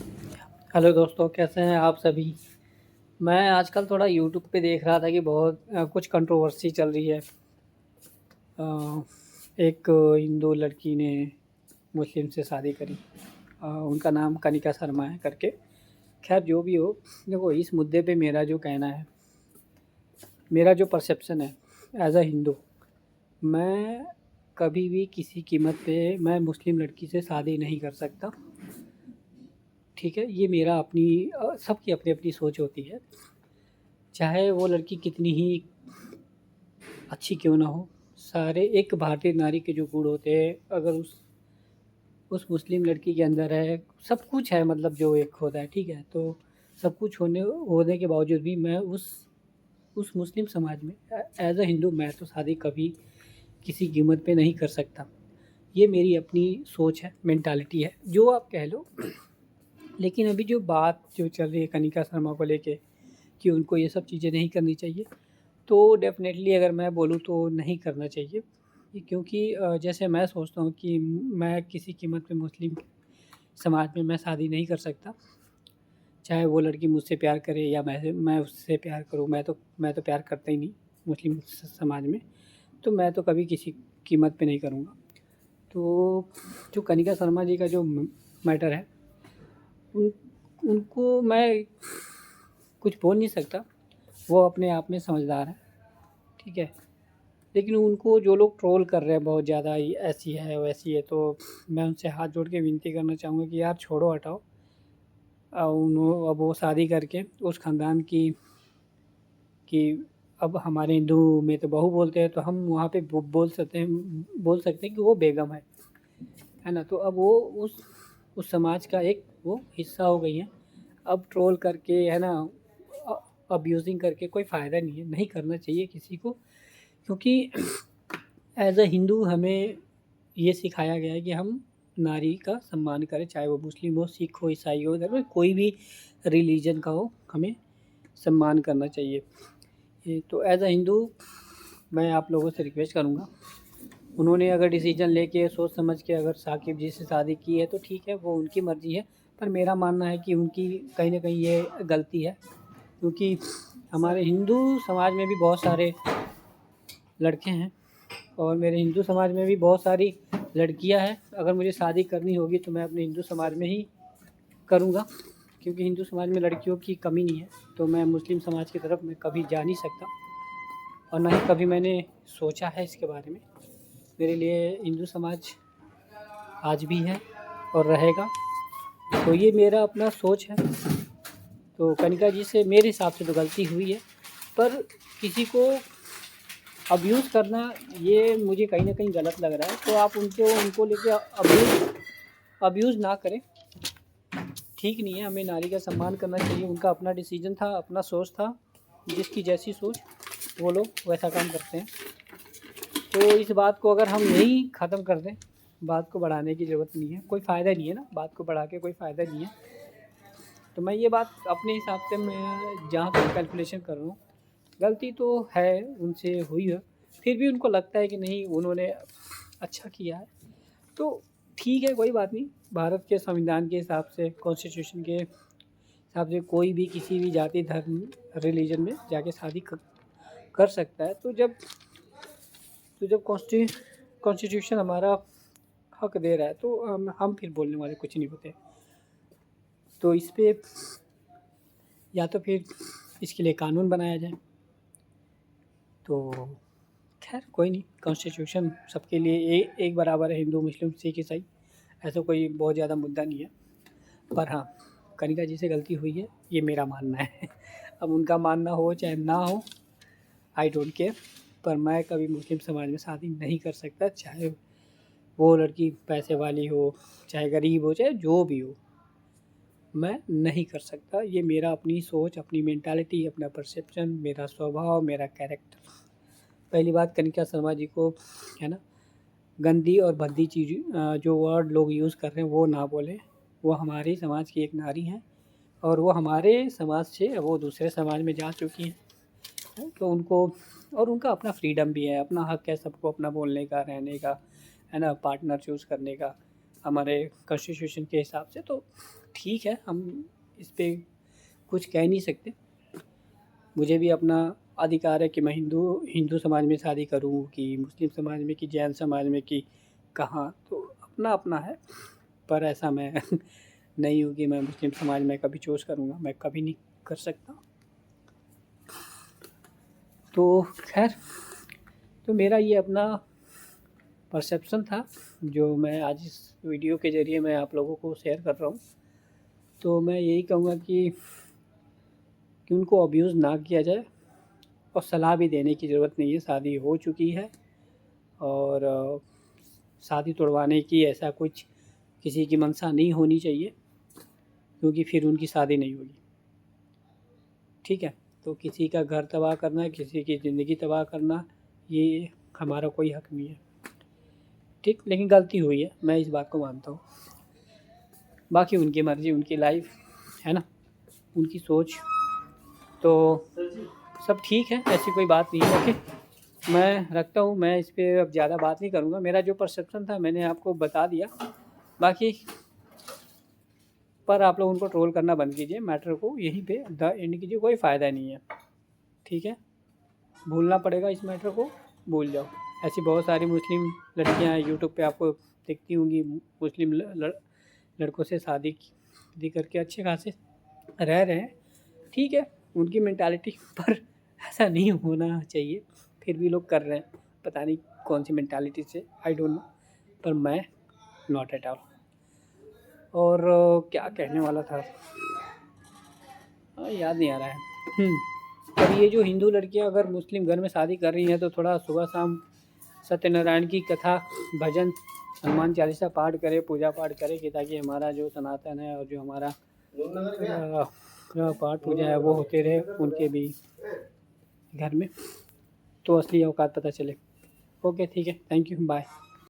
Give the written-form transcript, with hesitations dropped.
Hello दोस्तों, कैसे हैं आप सभी। मैं आजकल थोड़ा यूट्यूब पे देख रहा था कि बहुत कुछ कंट्रोवर्सी चल रही है। एक हिंदू लड़की ने मुस्लिम से शादी करी। उनका नाम कनिका शर्मा है करके। खैर जो भी हो, देखो इस मुद्दे पे मेरा जो कहना है, मेरा जो परसेप्शन है एज अ हिंदू, मैं कभी भी किसी कीमत पे मैं मुस्लिम लड़की से शादी नहीं कर सकता। ठीक है, ये मेरा अपनी सबकी अपनी अपनी सोच होती है। चाहे वो लड़की कितनी ही अच्छी क्यों ना हो, सारे एक भारतीय नारी के जो गुण होते हैं अगर उस मुस्लिम लड़की के अंदर है, सब कुछ है, मतलब जो एक होता है, ठीक है। तो सब कुछ होने होने के बावजूद भी मैं उस मुस्लिम समाज में एज अ हिंदू मैं तो शादी कभी किसी कीमत पे नहीं कर सकता। ये मेरी अपनी सोच है, मेंटालिटी है, जो आप कह लो। लेकिन अभी जो बात जो चल रही है कनिका शर्मा को लेके कि उनको ये सब चीज़ें नहीं करनी चाहिए, तो डेफ़िनेटली अगर मैं बोलूँ तो नहीं करना चाहिए। ये क्योंकि जैसे मैं सोचता हूँ कि मैं किसी कीमत पे मुस्लिम समाज में मैं शादी नहीं कर सकता। चाहे वो लड़की मुझसे प्यार करे या मैं उससे प्यार करूँ, मैं तो प्यार करता ही नहीं मुस्लिम समाज में। तो मैं तो कभी किसी कीमत पे नहीं करूँगा। तो जो कनिका शर्मा जी का जो मैटर है, उन उनको मैं कुछ बोल नहीं सकता। वो अपने आप में समझदार हैं, ठीक है। लेकिन उनको जो लोग ट्रोल कर रहे हैं बहुत ज़्यादा, ये ऐसी है वैसी है, तो मैं उनसे हाथ जोड़ के विनती करना चाहूँगा कि यार छोड़ो, हटाओ। अब वो शादी करके उस ख़ानदान की कि अब हमारे हिंदू में तो बहू बोलते हैं, तो हम वहाँ पे बोल सकते हैं कि वो बेगम है ना। तो अब वो उस समाज का एक वो हिस्सा हो गई हैं। अब ट्रोल करके, है ना, अब्यूज़िंग करके कोई फ़ायदा नहीं है, नहीं करना चाहिए किसी को। क्योंकि एज अ हिंदू हमें ये सिखाया गया है कि हम नारी का सम्मान करें, चाहे वो मुस्लिम हो, सिख हो, ईसाई हो, धर्म कोई भी रिलीजन का हो, हमें सम्मान करना चाहिए। ये तो एज अ हिंदू मैं आप लोगों से रिक्वेस्ट करूँगा, उन्होंने अगर डिसीजन लेके सोच समझ के अगर साकिब जी से शादी की है तो ठीक है, वो उनकी मर्ज़ी है। पर मेरा मानना है कि उनकी कहीं न कहीं ये गलती है। क्योंकि हमारे हिंदू समाज में भी बहुत सारे लड़के हैं और मेरे हिंदू समाज में भी बहुत सारी लड़कियां हैं। अगर मुझे शादी करनी होगी तो मैं अपने हिंदू समाज में ही करूँगा, क्योंकि हिंदू समाज में लड़कियों की कमी नहीं है। तो मैं मुस्लिम समाज की तरफ मैं कभी जा नहीं सकता और ना ही कभी मैंने सोचा है इसके बारे में। मेरे लिए हिंदू समाज आज भी है और रहेगा। तो ये मेरा अपना सोच है। तो कनिका जी से मेरे हिसाब से तो गलती हुई है, पर किसी को अब्यूज़ करना ये मुझे कहीं न कहीं गलत लग रहा है। तो आप उनको लेके अब्यूज़ ना करें, ठीक नहीं है। हमें नारी का सम्मान करना चाहिए, उनका अपना डिसीजन था, अपना सोच था। जिसकी जैसी सोच वो लोग वैसा काम करते हैं। तो इस बात को अगर हम यहीं ख़त्म कर दें, बात को बढ़ाने की ज़रूरत नहीं है, कोई फ़ायदा नहीं है ना, बात को बढ़ा के कोई फ़ायदा नहीं है। तो मैं ये बात अपने हिसाब से मैं जहाँ तक कैलकुलेशन कर रहा हूँ, गलती तो है, उनसे हुई है। फिर भी उनको लगता है कि नहीं, उन्होंने अच्छा किया है, तो ठीक है, कोई बात नहीं। भारत के संविधान के हिसाब से, कॉन्स्टिट्यूशन के हिसाब से कोई भी किसी भी जाति, धर्म, रिलीजन में जाके शादी कर सकता है। तो जब कॉन्स्टिट्यूशन हमारा हक दे रहा है तो हम फिर बोलने वाले कुछ नहीं होते। तो इस पे या तो फिर इसके लिए कानून बनाया जाए। तो खैर कोई नहीं, कॉन्स्टिट्यूशन सबके लिए एक बराबर है, हिंदू, मुस्लिम, सिख, ईसाई। ऐसा कोई बहुत ज़्यादा मुद्दा नहीं है। पर हाँ, कनिका जी से गलती हुई है, ये मेरा मानना है। अब उनका मानना हो चाहे ना हो, आई डोंट केयर। पर मैं कभी मुस्लिम समाज में शादी नहीं कर सकता, चाहे वो लड़की पैसे वाली हो, चाहे गरीब हो, चाहे जो भी हो, मैं नहीं कर सकता। ये मेरा अपनी सोच, अपनी मेंटालिटी, अपना परसेप्शन, मेरा स्वभाव, मेरा कैरेक्टर। पहली बात, कनिका शर्मा जी को, है ना, गंदी और भद्दी चीज़ जो वर्ड लोग यूज़ कर रहे हैं वो ना बोलें। वो हमारे समाज की एक नारी हैं और वो हमारे समाज से वो दूसरे समाज में जा चुकी हैं। तो उनको, और उनका अपना फ्रीडम भी है, अपना हक है सबको अपना बोलने का, रहने का, है ना, पार्टनर चूज़ करने का। हमारे कॉन्स्टिट्यूशन के हिसाब से, तो ठीक है, हम इस पे कुछ कह नहीं सकते। मुझे भी अपना अधिकार है कि मैं हिंदू समाज में शादी करूं कि मुस्लिम समाज में कि जैन समाज में कि कहाँ, तो अपना अपना है। पर ऐसा मैं नहीं हूँ कि मैं मुस्लिम समाज में कभी चूज़ करूँगा, मैं कभी नहीं कर सकता। तो खैर, तो मेरा ये अपना परसेप्शन था जो मैं आज इस वीडियो के ज़रिए मैं आप लोगों को शेयर कर रहा हूँ। तो मैं यही कहूँगा कि उनको अब्यूज़ ना किया जाए, और सलाह भी देने की ज़रूरत नहीं है। शादी हो चुकी है, और शादी तोड़वाने की ऐसा कुछ किसी की मंशा नहीं होनी चाहिए, क्योंकि फिर उनकी शादी नहीं होगी। ठीक है, तो किसी का घर तबाह करना, किसी की ज़िंदगी तबाह करना, ये हमारा कोई हक नहीं है। ठीक, लेकिन गलती हुई है, मैं इस बात को मानता हूँ। बाकी उनकी मर्ज़ी, उनकी लाइफ है ना, उनकी सोच, तो सब ठीक है, ऐसी कोई बात नहीं है। ओके, मैं रखता हूँ। मैं इस पर अब ज़्यादा बात नहीं करूँगा। मेरा जो परसेप्शन था मैंने आपको बता दिया। बाकी पर आप लोग उनको ट्रोल करना बंद कीजिए, मैटर को यहीं पे द एंड कीजिए, कोई फ़ायदा नहीं है। ठीक है, भूलना पड़ेगा इस मैटर को, भूल जाओ। ऐसी बहुत सारी मुस्लिम लड़कियां यूट्यूब पे आपको दिखती होंगी, मुस्लिम लड़कों से शादी करके अच्छे खासे रह रहे हैं। ठीक है, उनकी मेंटालिटी, पर ऐसा नहीं होना चाहिए। फिर भी लोग कर रहे हैं, पता नहीं कौन सी मेंटालिटी से, आई डोंट नो, पर मैं नॉट एट ऑल। और क्या कहने वाला था, याद नहीं आ रहा है। पर ये जो हिंदू लड़कियां अगर मुस्लिम घर में शादी कर रही हैं, तो थोड़ा सुबह शाम सत्यनारायण की कथा, भजन, हनुमान चालीसा पाठ करे, पूजा पाठ करे, कि ताकि हमारा जो सनातन है और जो हमारा पाठ पूजा है वो होते रहे उनके भी घर में, तो असली औकात पता चले। ओके, ठीक है, थैंक यू, बाय।